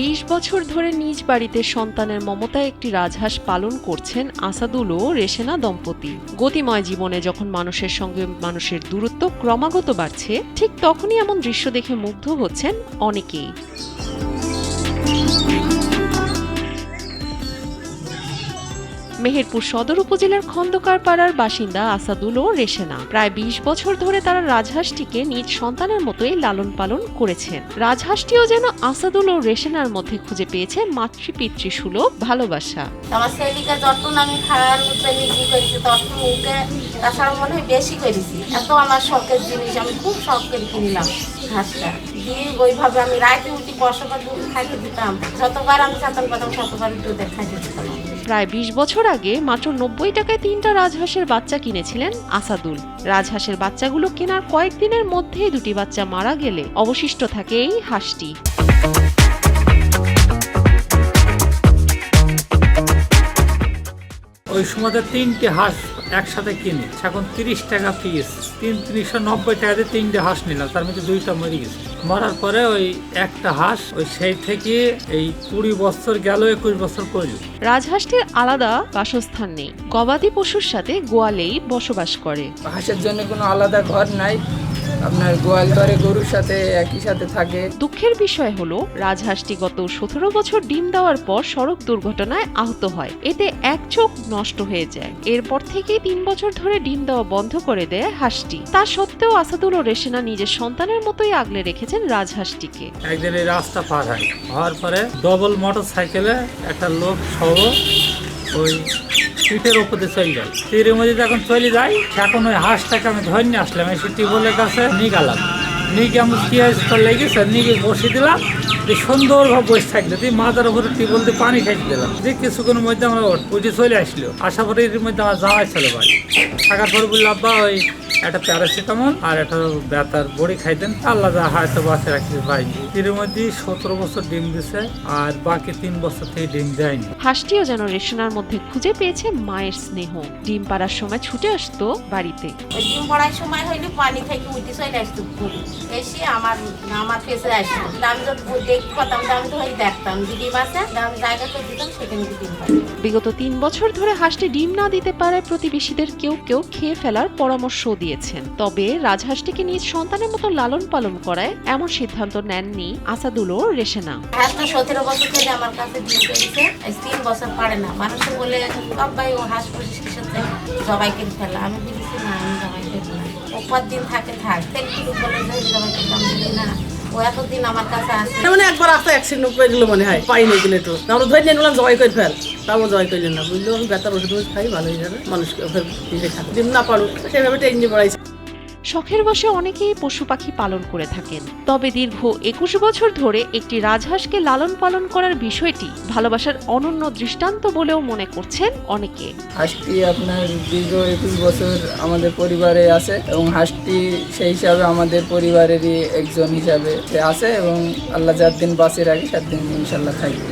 20 বছর ধরে নিজ বাড়িতে সন্তানের মমতায় একটি রাজহাঁস পালন করছেন আসাদুল ও রেশেনা দম্পতি। গতিময় জীবনে যখন মানুষের সঙ্গে মানুষের দূরত্ব ক্রমাগত বাড়ছে, ঠিক তখনই এমন দৃশ্য দেখে মুগ্ধ হচ্ছেন অনেকেই। মেহেরপুর সদর উপজেলার খন্দকার পাড়ার বাসিন্দা আসাদুল ও রেশেনা প্রায় 20 বছর ধরে তারা রাজহাঁসটিকে নিজ সন্তানের মতোই লালন পালন করেছেন। রাজহাঁসটিও যেন আসাদুল ও রেশেনার মধ্যে খুঁজে পেয়েছে মাতৃপিতৃ সুলভ ভালোবাসা। আমার ছেলেকে যতক্ষণ আমি খাওয়ার নিজে করেছি তখন ওকে তাছাড়া মনে হয় বেশি করেছি। এত আমার শখের জিনিস, আমি খুব শখ করে কিনলাম হাঁসটা দিয়ে। ওইভাবে আমি রাতে উঠি বসবার দুধ খাইতে দিতাম, যতবার আমি চাতাল পাতাম ততবার দুধে খাইতে দিতাম। প্রায় 20 বছর আগে মাত্র 90 টাকায় 3টা রাজহাঁসের বাচ্চা কিনেছিলেন আসাদুল। রাজহাঁসের বাচ্চাগুলো কেনার কয়েকদিনের মধ্যেই 2টি বাচ্চা মারা গেলে অবশিষ্ট থাকে এই হাঁসটি। ওই সময় 3টে হাঁস একসাথে কিনি, এখন 30 টাকা পিস, 390 টাকা দিয়ে 3টে হাঁস নিলাম, তার মধ্যে 2টা মরে গেছে। মরার পরে ওই একটা হাঁস ওই সেই থেকে এই 20 বছর গেল, 21 বছর করল। রাজহাঁসটির আলাদা বাসস্থান নেই, গবাদি পশুর সাথে গোয়ালেই বসবাস করে। হাঁসের জন্য কোনো আলাদা ঘর নাই, আপনার গোয়াল ঘরে গরুর সাথে একই সাথে থাকে। দুঃখের বিষয় হলো রাজহাঁসটি গত 17 বছর ডিম দেওয়ার পর সড়ক দুর্ঘটনায় আহত হয়। এতে এক চোখ নষ্ট হয়ে যায়। এরপর থেকেই 3 বছর ধরে ডিম দেওয়া বন্ধ করে দেয় হাঁসটি। তা সত্ত্বেও আসাদুল ও রেশেনা নিজের সন্তানের মতোই আগলে রেখেছেন রাজহাঁসটিকে। একদিন এই রাস্তা পার হয়, হওয়ার পরে ডবল মোটর সাইকেলে একটা লোক সহ ওই পিঠের ওপরে চলে যায়। তীরের মধ্যে যখন চলে যায়, এখন ওই হাঁসটাকে আমি ধরে নিয়ে আসলাম, এসে টিউবওয়েলের কাছে নিয়ে গেলাম। নিয়ে আমি কি লেগেছে, নিয়ে বসে দিলাম, সুন্দরভাবে বসে থাকলে দিয়ে মাথার উপরে টিউবওয়েল দিয়ে পানি খাইতে দিলাম। দিয়ে কিছুক্ষণের মধ্যে আমরা উঠে চলে আসলো। আসার পরে এর মধ্যে আমার জামাই ছিল বাড়ি। থাকার পরে বললাম, আব্বা ওই একটা প্যারাসিটামল আর একটা ব্যথার বড়ি খাইতেন, আল্লাহ যা হয়তো বাঁচে রাখছে ভাই। এর মধ্যে 17 বছর ডিম দিছে, আর বাকি 3 বছর থেকে ডিম দেয়নি। হাঁসটিও যেন রেশনার মধ্যে খুঁজে পেয়েছে মায়ের স্নেহ। ডিম পাড়ার সময় ছুটে আসতো বাড়িতে। ওই ডিম পড়ার সময় হইলে পানি থেকে উঠে চলে আসতো, এসে আমার পেছনে আসতো। আমি যদি দেখতে পাতাম আমি তো দেখতাম ডিম আছে, আমি জায়গাতে দিতাম, সেখানে ডিম পাই। বিগত 3 বছর ধরে হাঁসটি ডিম না দিতে পারে প্রতিবেশীদের কেউ কেউ খেয়ে ফেলার পরামর্শ দিয়েছেন। তবে রাজহাঁসটিকে নিজ সন্তানের মতো লালন পালন করায় এমন সিদ্ধান্ত নেননি আসাদুল ও রেশেনা। হাঁসটা 17 বছর থেকে আমার কাছে ডিম পেয়েছে, 3 বছর পারে না। মানুষে বলে বাবাই ও হাঁস পরিষ্কার সাথে জবাই করে ফেলা। আমি বলেছি না, আমি জবাই করি না, ওপর দিন থাকে থাক বলে জবাই করলাম না। ও এতদিন আমার কাছে আসে মানে একবার আসতে অ্যাক্সিডেন্ট করে দিল মনে হয়, পাই নাই গেলে তো আমরা ধরে নিয়ে নিলাম, জবাই করে ফেল, তাও জবাই করলেন না। বুঝলো আমি ব্যথার ওষুধ খাই, ভালো হয়ে যাবে, মানুষকে ডিম না পারুক সেভাবে ট্রেনিং পড়াইছে। শখের বশে অনেকেই পশু পাখি পালন করে থাকেন, তবে দীর্ঘ 21 বছর ধরে একটি রাজহাঁসকে লালন পালন করার বিষয়টি ভালোবাসার অনন্য দৃষ্টান্ত বলেও মনে করছেন অনেকে। হাঁসটি আপনার দীর্ঘ 21 বছর আমাদের পরিবারে আছে, এবং হাঁসটি সেই হিসাবে আমাদের পরিবারেরই একজন হিসাবে সে আছে, এবং আল্লাহ যার দিন বাঁচিয়ে রাখে 7 দিন ইনশাল্লাহ থাকবে।